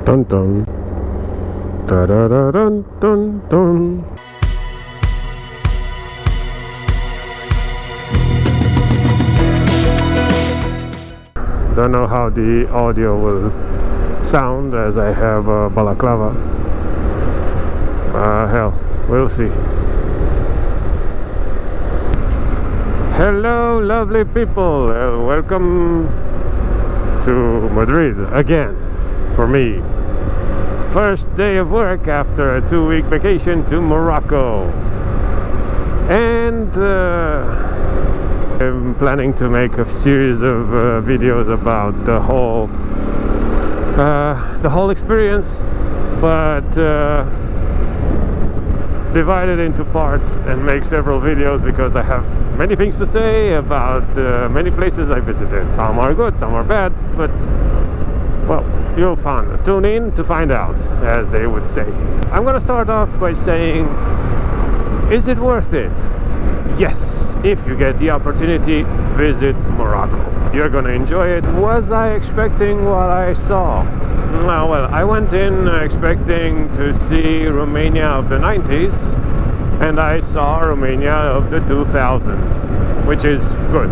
Dun dun. Da da da dun dun dun. Don't know how the audio will sound as I have a balaclava. Hell, we'll see. Hello, lovely people. Welcome to Madrid again for me. First day of work after a 2-week vacation to Morocco. And I'm planning to make a series of videos about the whole experience, but divided into parts and make several videos because I have many things to say about many places I visited. Some are good, some are bad, but well, you'll tune in to find out, as they would say. I'm gonna start off by saying, is it worth it? Yes, if you get the opportunity, visit Morocco. You're gonna enjoy it. Was I expecting what I saw? Well, I went in expecting to see Romania of the 90s, and I saw Romania of the 2000s, which is good.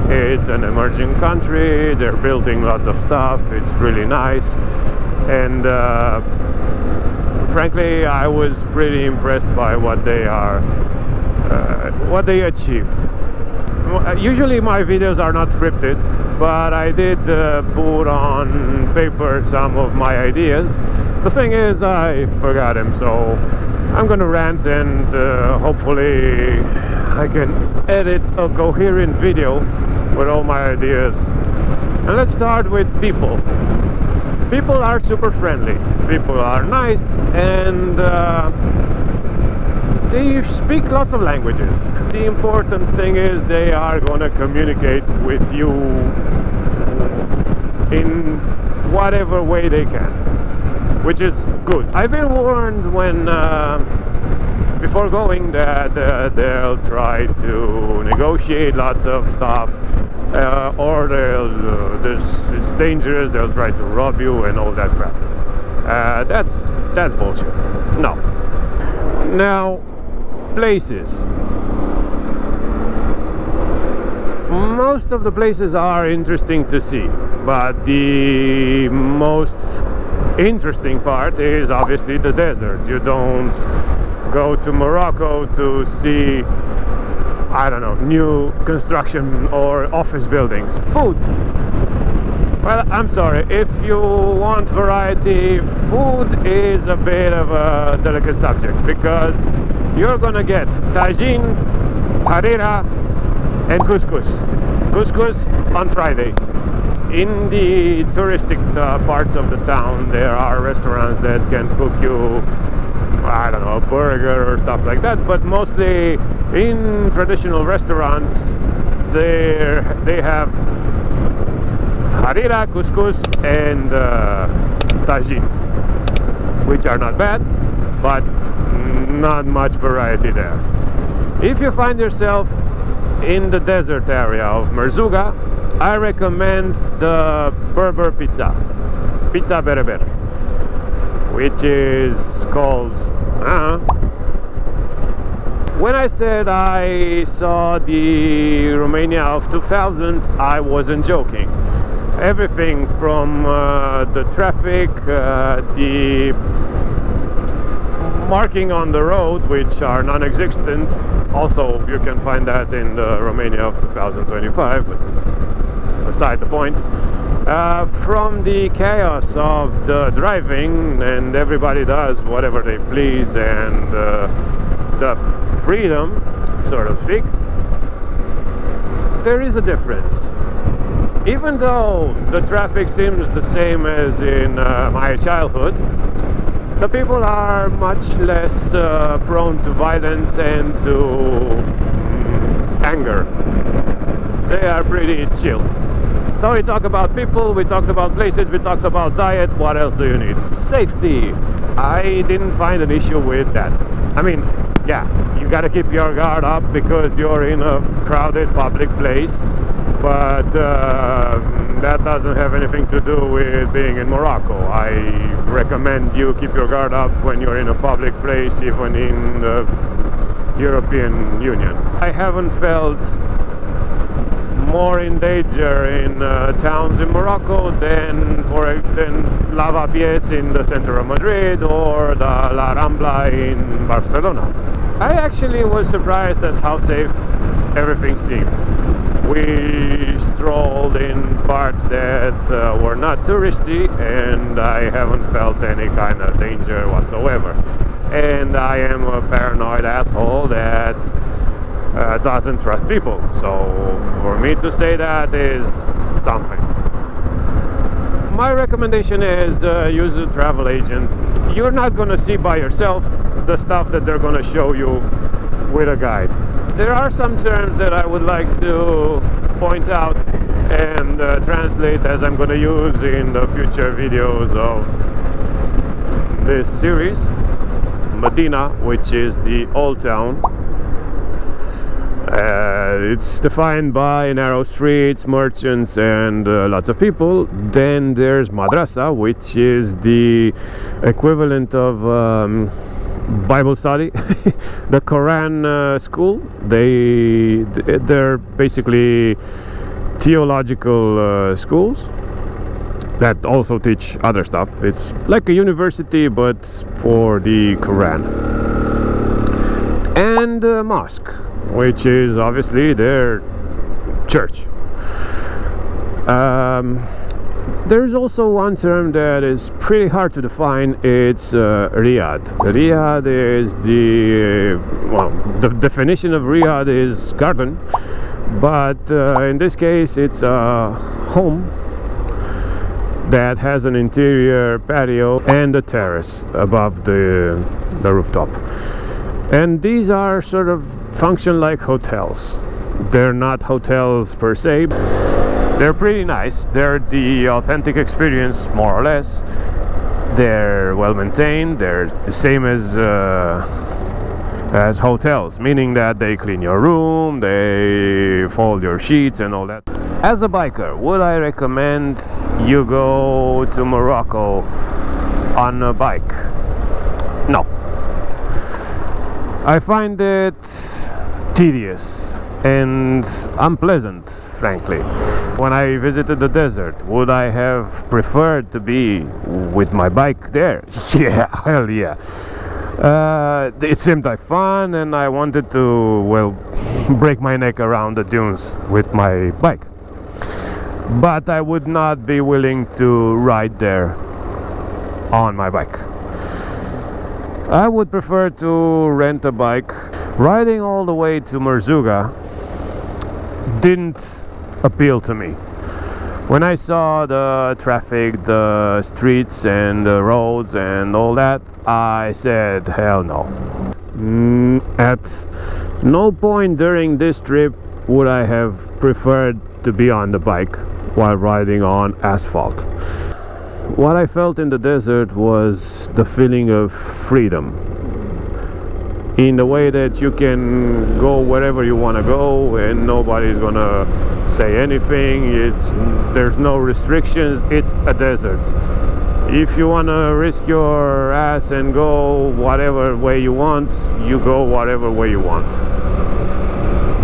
It's an emerging country, they're building lots of stuff, it's really nice, and frankly I was pretty impressed by what they achieved. Usually my videos are not scripted, but I did put on paper some of my ideas. The thing is, I forgot them, so I'm gonna rant, and hopefully I can edit a coherent video with all my ideas. And let's start with people. People are super friendly, people are nice, and they speak lots of languages. The important thing is they are gonna communicate with you in whatever way they can, which is good. I've been warned when before going that they'll try to negotiate lots of stuff, or it's dangerous, they'll try to rob you and all that crap. That's bullshit. No. Now, places. Most of the places are interesting to see, but the most interesting part is obviously the desert. You don't go to Morocco to see, I don't know, new construction or office buildings. Food. Well, I'm sorry, if you want variety, food is a bit of a delicate subject, because you're gonna get tagine, harira, and couscous. Couscous on Friday. In the touristic parts of the town, there are restaurants that can cook you, I don't know, a burger or stuff like that, but mostly in traditional restaurants they have harira, couscous, and tagine, which are not bad, but not much variety there. If you find yourself in the desert area of Merzouga, I recommend the Berber pizza bereber, which is called when I said I saw the Romania of 2000s, I wasn't joking. Everything from the traffic, the marking on the road, which are non-existent. Also, you can find that in the Romania of 2025, but aside the point. From the chaos of the driving, and everybody does whatever they please, and the freedom, so to speak, there is a difference. Even though the traffic seems the same as in my childhood, the people are much less prone to violence and to anger. They are pretty chill. So we talk about people, we talked about places, we talked about diet. What else do you need? Safety. I didn't find an issue with that. I mean, yeah, you gotta keep your guard up because you're in a crowded public place, but that doesn't have anything to do with being in Morocco. I recommend you keep your guard up when you're in a public place, even in the European Union. I haven't felt more in danger in towns in Morocco than Lavapiés in the center of Madrid or the La Rambla in Barcelona. I actually was surprised at how safe everything seemed. We strolled in parts that were not touristy, and I haven't felt any kind of danger whatsoever. And I am a paranoid asshole that doesn't trust people, so for me to say that is something. My recommendation is use a travel agent. You're not going to see by yourself the stuff that they're going to show you with a guide. There are some terms that I would like to point out and translate, as I'm going to use in the future videos of this series. Medina, which is the old town. It's defined by narrow streets, merchants, and lots of people. Then there's Madrasa, which is the equivalent of Bible study, the Quran school. They're basically theological schools that also teach other stuff. It's like a university, but for the Quran. And mosque, which is obviously their church. There's also one term that is pretty hard to define. It's Riyadh. Riyadh is the definition of Riyadh is garden, but in this case it's a home that has an interior patio and a terrace above the rooftop. And these are sort of function like hotels. They're not hotels per se. They're pretty nice. They're the authentic experience, more or less. They're well maintained. They're the same as hotels, meaning that they clean your room, they fold your sheets and all that. As a biker, would I recommend you go to Morocco on a bike? No. I find it tedious and unpleasant, frankly. When I visited the desert, would I have preferred to be with my bike there? Yeah, hell yeah. It seemed like fun, and I wanted to, well, break my neck around the dunes with my bike. But I would not be willing to ride there on my bike. I would prefer to rent a bike. Riding all the way to Merzouga didn't appeal to me. When I saw the traffic, the streets and the roads and all that, I said hell no. At no point during this trip would I have preferred to be on the bike while riding on asphalt. What I felt in the desert was the feeling of freedom, in the way that you can go wherever you want to go and nobody's gonna say anything. There's no restrictions. It's a desert. If you want to risk your ass and go whatever way you want, you go whatever way you want.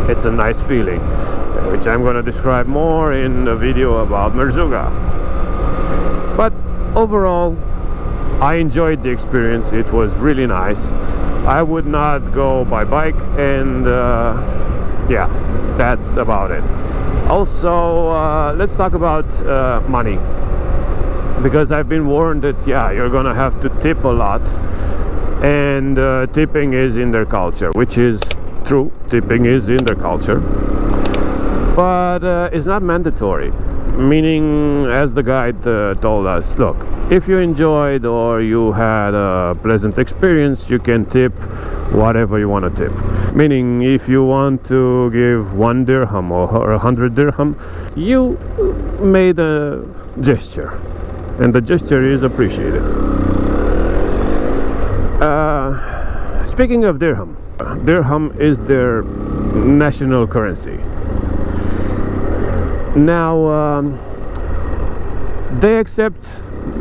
It's a nice feeling, which I'm going to describe more in the video about Merzouga. But overall, I enjoyed the experience. It was really nice. I would not go by bike, and yeah, that's about it. Also, let's talk about money, because I've been warned that you're gonna have to tip a lot, and tipping is in their culture, which is true. Tipping is in their culture, but it's not mandatory. Meaning, as the guide told us, look, if you enjoyed or you had a pleasant experience, you can tip whatever you want to tip. Meaning, if you want to give 1 dirham or 100 dirham, you made a gesture, and the gesture is appreciated. Speaking of dirham, dirham is their national currency. Now, they accept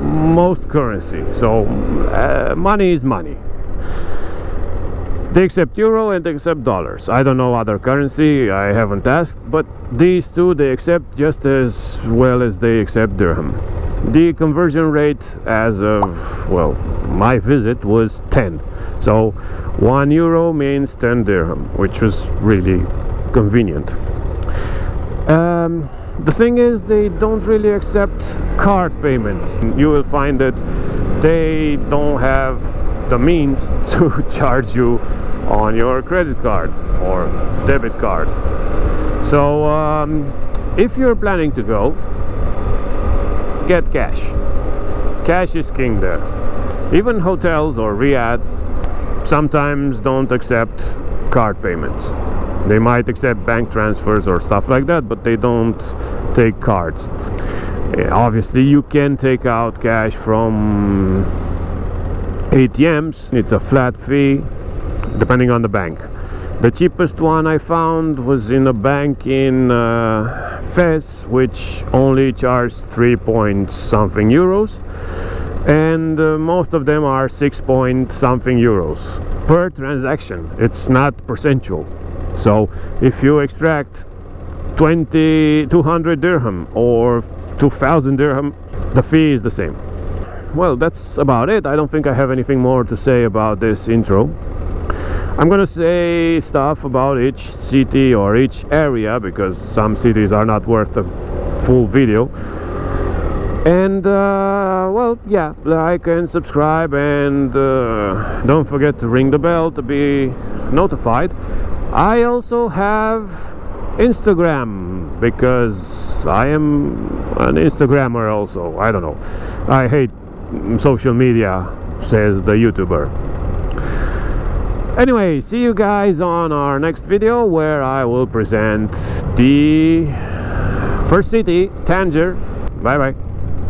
most currency, so money is money. They accept euro and they accept dollars. I don't know other currency, I haven't asked, but these two they accept just as well as they accept dirham. The conversion rate as of, well, my visit was 10. So 1 euro means 10 dirham, which was really convenient. The thing is, they don't really accept card payments. You will find that they don't have the means to charge you on your credit card or debit card. So if you're planning to go, get cash. Cash is king there. Even hotels or riads sometimes don't accept card payments. They might accept bank transfers or stuff like that, but they don't take cards. Obviously you can take out cash from ATMs. It's a flat fee depending on the bank. The cheapest one I found was in a bank in Fez, which only charged 3 point something euros, and most of them are 6 point something euros per transaction. It's not percentual. So if you extract 200 dirham or 2000 dirham, the fee is the same. Well, that's about it. I don't think I have anything more to say about this intro. I'm gonna say stuff about each city or each area, because some cities are not worth a full video. And well, yeah, like and subscribe, and don't forget to ring the bell to be notified. I also have Instagram, because I am an Instagrammer also. I don't know, I hate social media, says the YouTuber. Anyway, see you guys on our next video, where I will present the first city, Tanger. Bye bye.